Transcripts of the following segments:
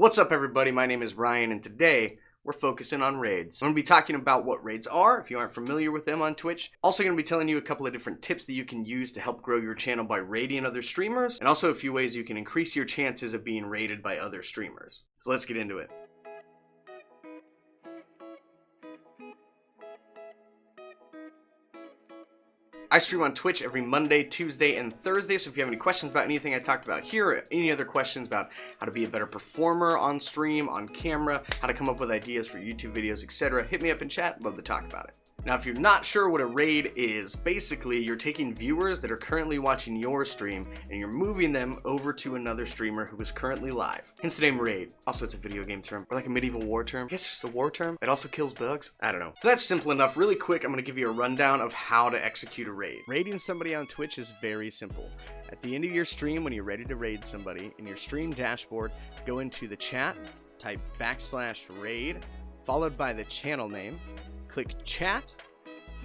What's up everybody, my name is Ryan and today we're focusing on raids. I'm going to be talking about what raids are if you aren't familiar with them on Twitch. Also going to be telling you a couple of different tips that you can use to help grow your channel by raiding other streamers, and also a few ways you can increase your chances of being raided by other streamers. So let's get into it. I stream on Twitch every Monday, Tuesday, and Thursday, so if you have any questions about anything I talked about here, or any other questions about how to be a better performer on stream, on camera, how to come up with ideas for YouTube videos, etc., hit me up in chat, love to talk about it. Now, if you're not sure what a raid is, basically you're taking viewers that are currently watching your stream and you're moving them over to another streamer who is currently live. Hence the name raid. Also, it's a video game term, or like a medieval war term. I guess it's just a war term. It also kills bugs. I don't know. So that's simple enough. Really quick, I'm going to give you a rundown of how to execute a raid. Raiding somebody on Twitch is very simple. At the end of your stream, when you're ready to raid somebody, in your stream dashboard, go into the chat, type /raid, followed by the channel name. Click chat,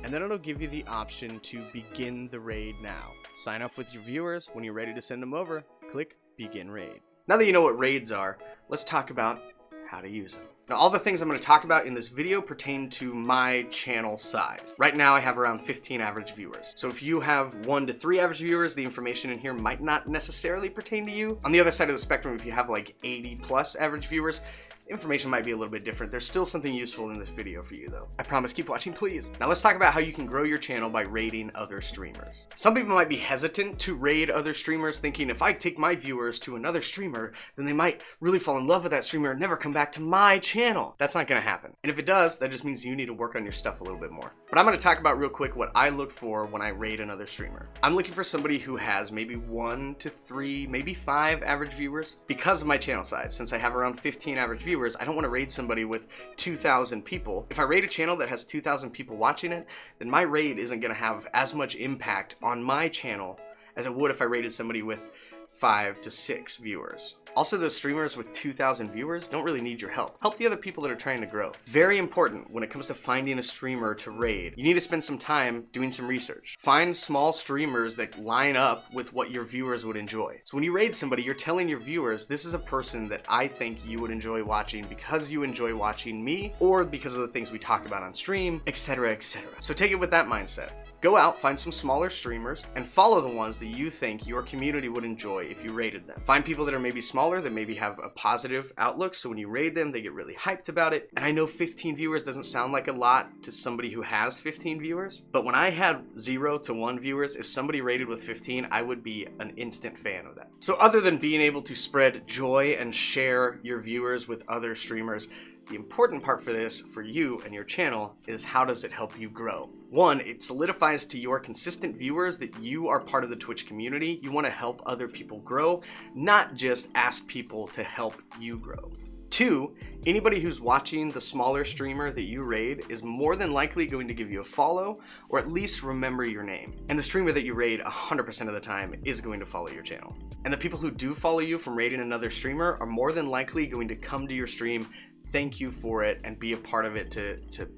and then it'll give you the option to begin the raid now. Sign off with your viewers. When you're ready to send them over, click begin raid. Now that you know what raids are, let's talk about how to use them. Now, all the things I'm going to talk about in this video pertain to my channel size. Right now, I have around 15 average viewers. So if you have 1 to 3 average viewers, the information in here might not necessarily pertain to you. On the other side of the spectrum, if you have like 80 plus average viewers, information might be a little bit different. There's still something useful in this video for you though. I promise, keep watching please. Now let's talk about how you can grow your channel by raiding other streamers. Some people might be hesitant to raid other streamers, thinking if I take my viewers to another streamer, then they might really fall in love with that streamer and never come back to my channel. That's not gonna happen. And if it does, that just means you need to work on your stuff a little bit more. But I'm gonna talk about real quick what I look for when I raid another streamer. I'm looking for somebody who has maybe 1 to 3, maybe 5 average viewers. Because of my channel size, since I have around 15 average viewers, I don't want to raid somebody with 2,000 people. If I raid a channel that has 2,000 people watching it, then my raid isn't going to have as much impact on my channel as it would if I raided somebody with 5 to 6 viewers. Also, those streamers with 2,000 viewers don't really need your help. Help the other people that are trying to grow. Very important when it comes to finding a streamer to raid. You need to spend some time doing some research. Find small streamers that line up with what your viewers would enjoy. So when you raid somebody, you're telling your viewers, this is a person that I think you would enjoy watching because you enjoy watching me, or because of the things we talk about on stream, etc., etc. So take it with that mindset. Go out, find some smaller streamers, and follow the ones that you think your community would enjoy if you raided them. Find people that are maybe smaller, that maybe have a positive outlook, so when you raid them, they get really hyped about it. And I know 15 viewers doesn't sound like a lot to somebody who has 15 viewers, but when I had 0 to 1 viewers, if somebody raided with 15, I would be an instant fan of that. So other than being able to spread joy and share your viewers with other streamers, the important part for this, for you and your channel, is how does it help you grow? 1, it solidifies to your consistent viewers that you are part of the Twitch community. You want to help other people grow, not just ask people to help you grow. 2, anybody who's watching the smaller streamer that you raid is more than likely going to give you a follow, or at least remember your name. And the streamer that you raid 100% of the time is going to follow your channel. And the people who do follow you from raiding another streamer are more than likely going to come to your stream, thank you for it, and be a part of it to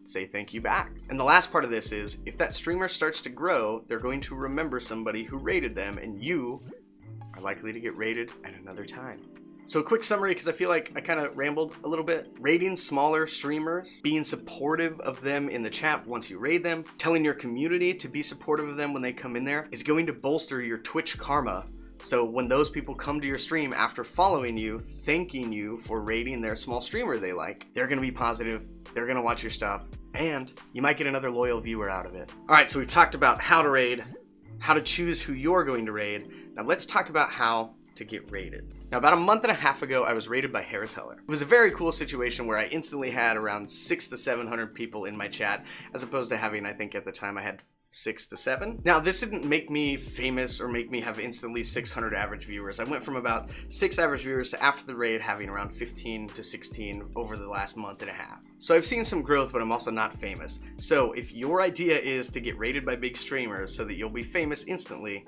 say thank you back. And the last part of this is, if that streamer starts to grow, they're going to remember somebody who raided them, and you are likely to get raided at another time. So a quick summary, because I feel like I kind of rambled a little bit. Raiding smaller streamers, being supportive of them in the chat once you raid them, telling your community to be supportive of them when they come in there, is going to bolster your Twitch karma. So when those people come to your stream after following you, thanking you for raiding their small streamer they like, they're going to be positive, they're going to watch your stuff, and you might get another loyal viewer out of it. All right, so we've talked about how to raid, how to choose who you're going to raid. Now let's talk about how to get raided. Now, about a month and a half ago, I was raided by Harris Heller. It was a very cool situation where I instantly had around 600 to 700 people in my chat, as opposed to having, I think at the time I had 6 to 7. Now, this didn't make me famous or make me have instantly 600 average viewers. I went from about 6 average viewers to, after the raid, having around 15 to 16 over the last month and a half. So I've seen some growth, but I'm also not famous. So if your idea is to get raided by big streamers so that you'll be famous instantly,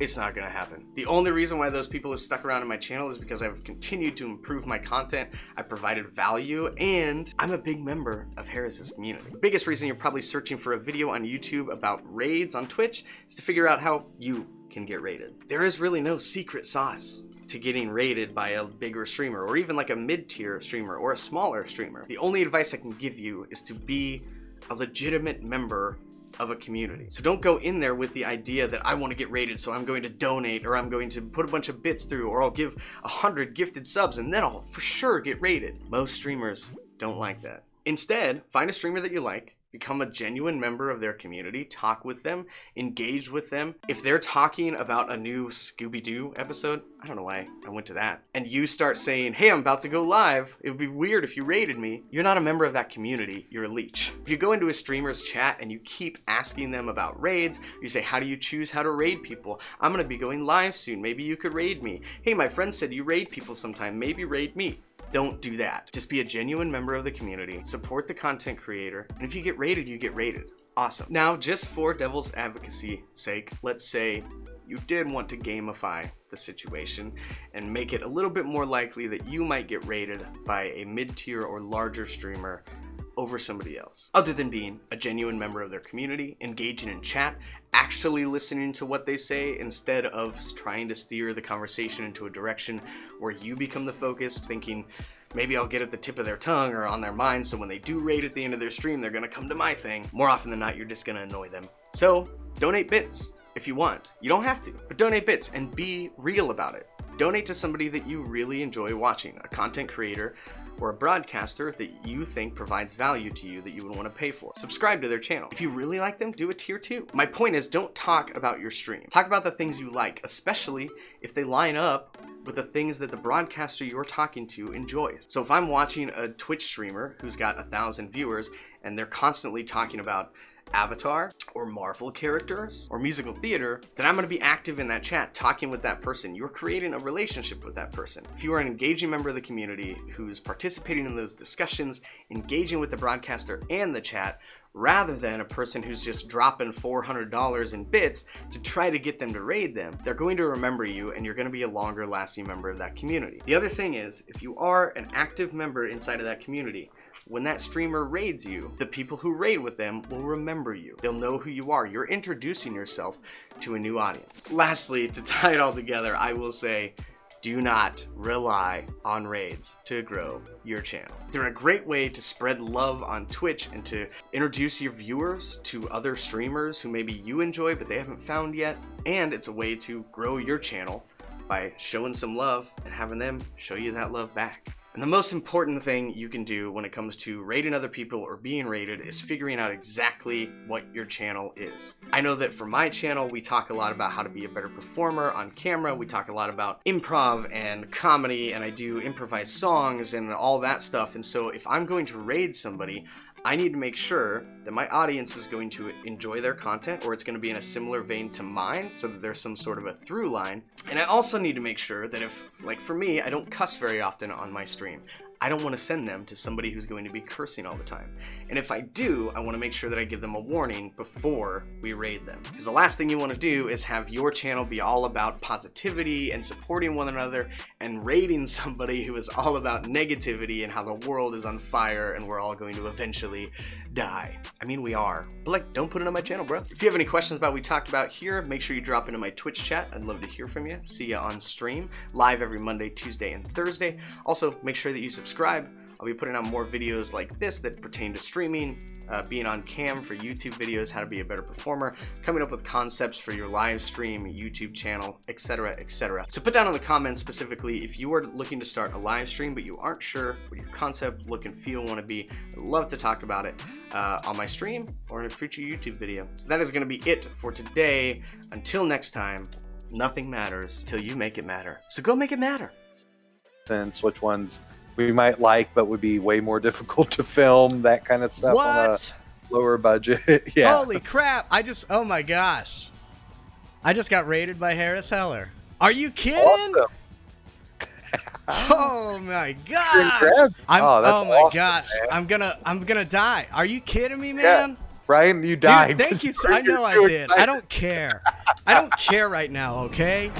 it's not gonna happen. The only reason why those people have stuck around in my channel is because I've continued to improve my content, I provided value, and I'm a big member of Harris's community. The biggest reason you're probably searching for a video on YouTube about raids on Twitch is to figure out how you can get rated. There is really no secret sauce to getting rated by a bigger streamer, or even like a mid-tier streamer or a smaller streamer. The only advice I can give you is to be a legitimate member of a community. So don't go in there with the idea that I want to get rated, so I'm going to donate, or I'm going to put a bunch of bits through, or I'll give 100 gifted subs and then I'll for sure get rated. Most streamers don't like that. Instead, find a streamer that you like, become a genuine member of their community, talk with them, engage with them. If they're talking about a new Scooby-Doo episode, I don't know why I went to that, and you start saying, hey, I'm about to go live, it would be weird if you rated me, you're not a member of that community, you're a leech. If you go into a streamer's chat and you keep asking them about raids, you say, how do you choose how to raid people? I'm gonna be going live soon, maybe you could raid me. Hey, my friend said you raid people sometime, maybe raid me. Don't do that. Just be a genuine member of the community, support the content creator, and if you get rated, you get rated. Awesome. Now, just for devil's advocacy sake, let's say you did want to gamify the situation and make it a little bit more likely that you might get rated by a mid-tier or larger streamer over somebody else. Other than being a genuine member of their community, engaging in chat, actually listening to what they say instead of trying to steer the conversation into a direction where you become the focus, thinking maybe I'll get at the tip of their tongue or on their mind, so when they do raid at the end of their stream, they're gonna come to my thing. More often than not, you're just gonna annoy them. So donate bits if you want. You don't have to, but donate bits and be real about it. Donate to somebody that you really enjoy watching, a content creator or a broadcaster that you think provides value to you that you would want to pay for. Subscribe to their channel. If you really like them, do a tier 2. My point is, don't talk about your stream. Talk about the things you like, especially if they line up with the things that the broadcaster you're talking to enjoys. So if I'm watching a Twitch streamer who's got 1,000 viewers and they're constantly talking about Avatar or Marvel characters or musical theater, then I'm going to be active in that chat talking with that person. You're creating a relationship with that person. If you are an engaging member of the community who's participating in those discussions, engaging with the broadcaster and the chat, rather than a person who's just dropping $400 in bits to try to get them to raid them, they're going to remember you and you're going to be a longer lasting member of that community. The other thing is, if you are an active member inside of that community, when that streamer raids you, the people who raid with them will remember you. They'll know who you are. You're introducing yourself to a new audience. Lastly, to tie it all together, I will say, do not rely on raids to grow your channel. They're a great way to spread love on Twitch and to introduce your viewers to other streamers who maybe you enjoy but they haven't found yet. And it's a way to grow your channel by showing some love and having them show you that love back. And the most important thing you can do when it comes to rating other people or being rated is figuring out exactly what your channel is. I know that for my channel, we talk a lot about how to be a better performer on camera. We talk a lot about improv and comedy, and I do improvised songs and all that stuff. And so if I'm going to raid somebody, I need to make sure that my audience is going to enjoy their content, or it's going to be in a similar vein to mine so that there's some sort of a through line. And I also need to make sure that if, like for me, I don't cuss very often on my stream. I don't want to send them to somebody who's going to be cursing all the time. And if I do, I want to make sure that I give them a warning before we raid them. Because the last thing you want to do is have your channel be all about positivity and supporting one another, and raiding somebody who is all about negativity and how the world is on fire and we're all going to eventually die. I mean, we are. But like, don't put it on my channel, bro. If you have any questions about what we talked about here, make sure you drop into my Twitch chat. I'd love to hear from you. See you on stream, live every Monday, Tuesday, and Thursday. Also, make sure that you subscribe. I'll be putting out more videos like this that pertain to streaming, being on cam for YouTube videos, how to be a better performer, coming up with concepts for your live stream, YouTube channel, etc., etc. So put down in the comments specifically if you are looking to start a live stream but you aren't sure what your concept, look, and feel want to be. I'd love to talk about it on my stream or in a future YouTube video. So that is going to be it for today. Until next time, nothing matters till you make it matter. So go make it matter. Since which ones we might like, but would be way more difficult to film, that kind of stuff. What? On a lower budget. Yeah. Holy crap. Oh my gosh. I just got raided by Harris Heller. Are you kidding? Awesome. Oh my gosh. Congrats. Oh my awesome, gosh. man. I'm gonna die. Are you kidding me, man? Yeah. Ryan, you died. Dude, thank you. I know I did. I don't care. I don't care right now, okay?